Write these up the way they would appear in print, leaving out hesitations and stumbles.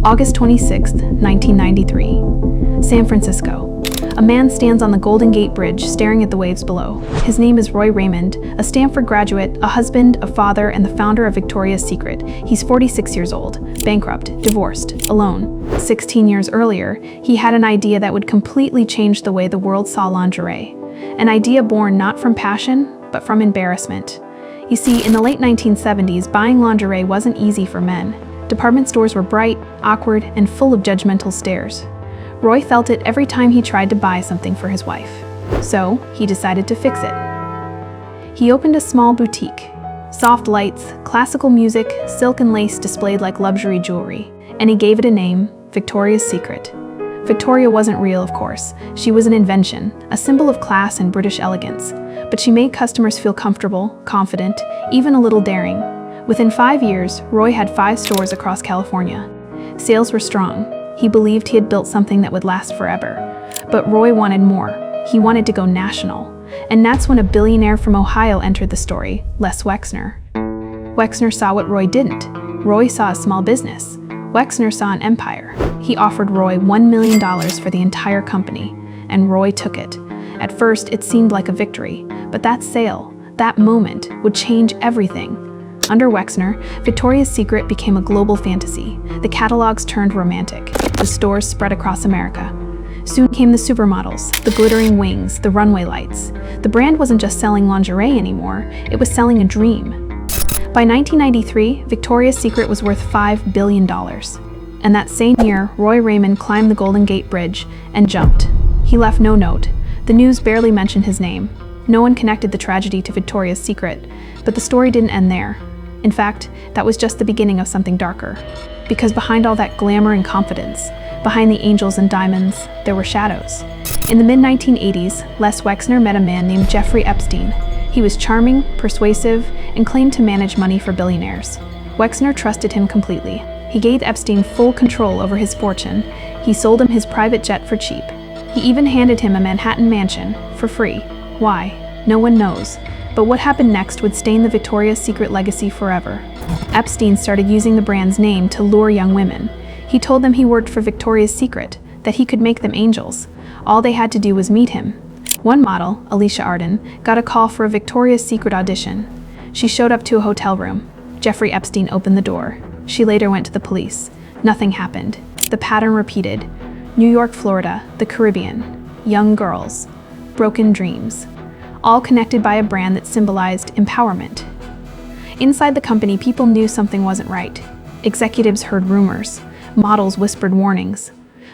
August 26, 1993. San Francisco. A man stands on the Golden Gate Bridge staring at the waves below. His name is Roy Raymond, a Stanford graduate, a husband, a father, and the founder of Victoria's Secret. He's 46 years old, bankrupt, divorced, alone. 16 years earlier, he had an idea that would completely change the way the world saw lingerie. An idea born not from passion, but from embarrassment. You see, in the late 1970s, buying lingerie wasn't easy for men. Department stores were bright, awkward, and full of judgmental stares. Roy felt it every time he tried to buy something for his wife. So, he decided to fix it. He opened a small boutique. Soft lights, classical music, silk and lace displayed like luxury jewelry. And he gave it a name, Victoria's Secret. Victoria wasn't real, of course. She was an invention, a symbol of class and British elegance. But she made customers feel comfortable, confident, even a little daring. Within 5 years, Roy had 5 stores across California. Sales were strong. He believed he had built something that would last forever. But Roy wanted more. He wanted to go national. And that's when a billionaire from Ohio entered the story, Les Wexner. Wexner saw what Roy didn't. Roy saw a small business. Wexner saw an empire. He offered Roy $1 million for the entire company, and Roy took it. At first, it seemed like a victory, but that sale, that moment, would change everything. Under Wexner, Victoria's Secret became a global fantasy. The catalogs turned romantic. The stores spread across America. Soon came the supermodels, the glittering wings, the runway lights. The brand wasn't just selling lingerie anymore, it was selling a dream. By 1993, Victoria's Secret was worth $5 billion. And that same year, Roy Raymond climbed the Golden Gate Bridge and jumped. He left no note. The news barely mentioned his name. No one connected the tragedy to Victoria's Secret, but the story didn't end there. In fact, that was just the beginning of something darker. Because behind all that glamour and confidence, behind the angels and diamonds, there were shadows. In the mid-1980s, Les Wexner met a man named Jeffrey Epstein. He was charming, persuasive, and claimed to manage money for billionaires. Wexner trusted him completely. He gave Epstein full control over his fortune. He sold him his private jet for cheap. He even handed him a Manhattan mansion for free. Why? No one knows. But what happened next would stain the Victoria's Secret legacy forever. Epstein started using the brand's name to lure young women. He told them he worked for Victoria's Secret, that he could make them angels. All they had to do was meet him. One model, Alicia Arden, got a call for a Victoria's Secret audition. She showed up to a hotel room. Jeffrey Epstein opened the door. She later went to the police. Nothing happened. The pattern repeated. New York, Florida, the Caribbean. Young girls. Broken dreams. All connected by a brand that symbolized empowerment. Inside the company, people knew something wasn't right. Executives heard rumors. Models whispered warnings.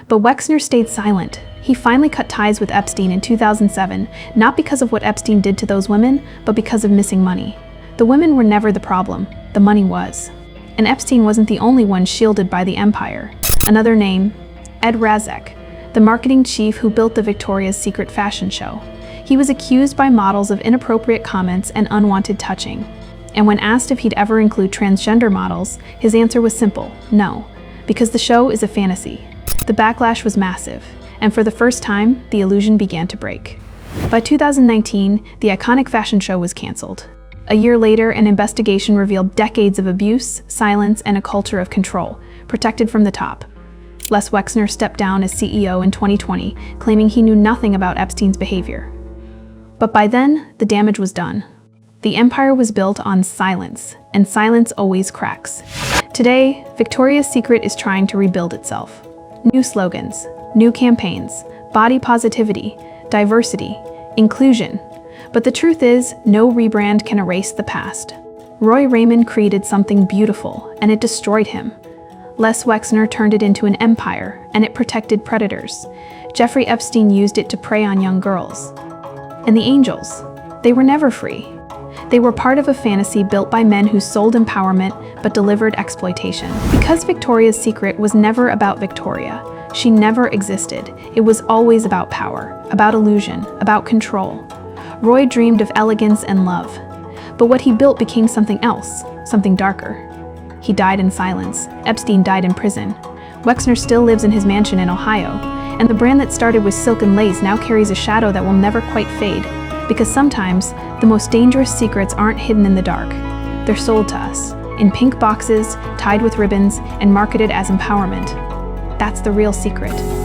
But Wexner stayed silent. He finally cut ties with Epstein in 2007, not because of what Epstein did to those women, but because of missing money. The women were never the problem. The money was. And Epstein wasn't the only one shielded by the empire. Another name, Ed Razek, the marketing chief who built the Victoria's Secret fashion show. He was accused by models of inappropriate comments and unwanted touching. And when asked if he'd ever include transgender models, his answer was simple, no, because the show is a fantasy. The backlash was massive, and for the first time, the illusion began to break. By 2019, the iconic fashion show was canceled. A year later, an investigation revealed decades of abuse, silence, and a culture of control, protected from the top. Les Wexner stepped down as CEO in 2020, claiming he knew nothing about Epstein's behavior. But by then, the damage was done. The empire was built on silence, and silence always cracks. Today, Victoria's Secret is trying to rebuild itself. New slogans, new campaigns, body positivity, diversity, inclusion. But the truth is, no rebrand can erase the past. Roy Raymond created something beautiful, and it destroyed him. Les Wexner turned it into an empire, and it protected predators. Jeffrey Epstein used it to prey on young girls. And the angels, they were never free. They were part of a fantasy built by men who sold empowerment but delivered exploitation. Because Victoria's Secret was never about Victoria, she never existed. It was always about power, about illusion, about control. Roy dreamed of elegance and love. But what he built became something else, something darker. He died in silence. Epstein died in prison. Wexner still lives in his mansion in Ohio, and the brand that started with silk and lace now carries a shadow that will never quite fade. Because sometimes, the most dangerous secrets aren't hidden in the dark. They're sold to us. in pink boxes, tied with ribbons, and marketed as empowerment. That's the real secret.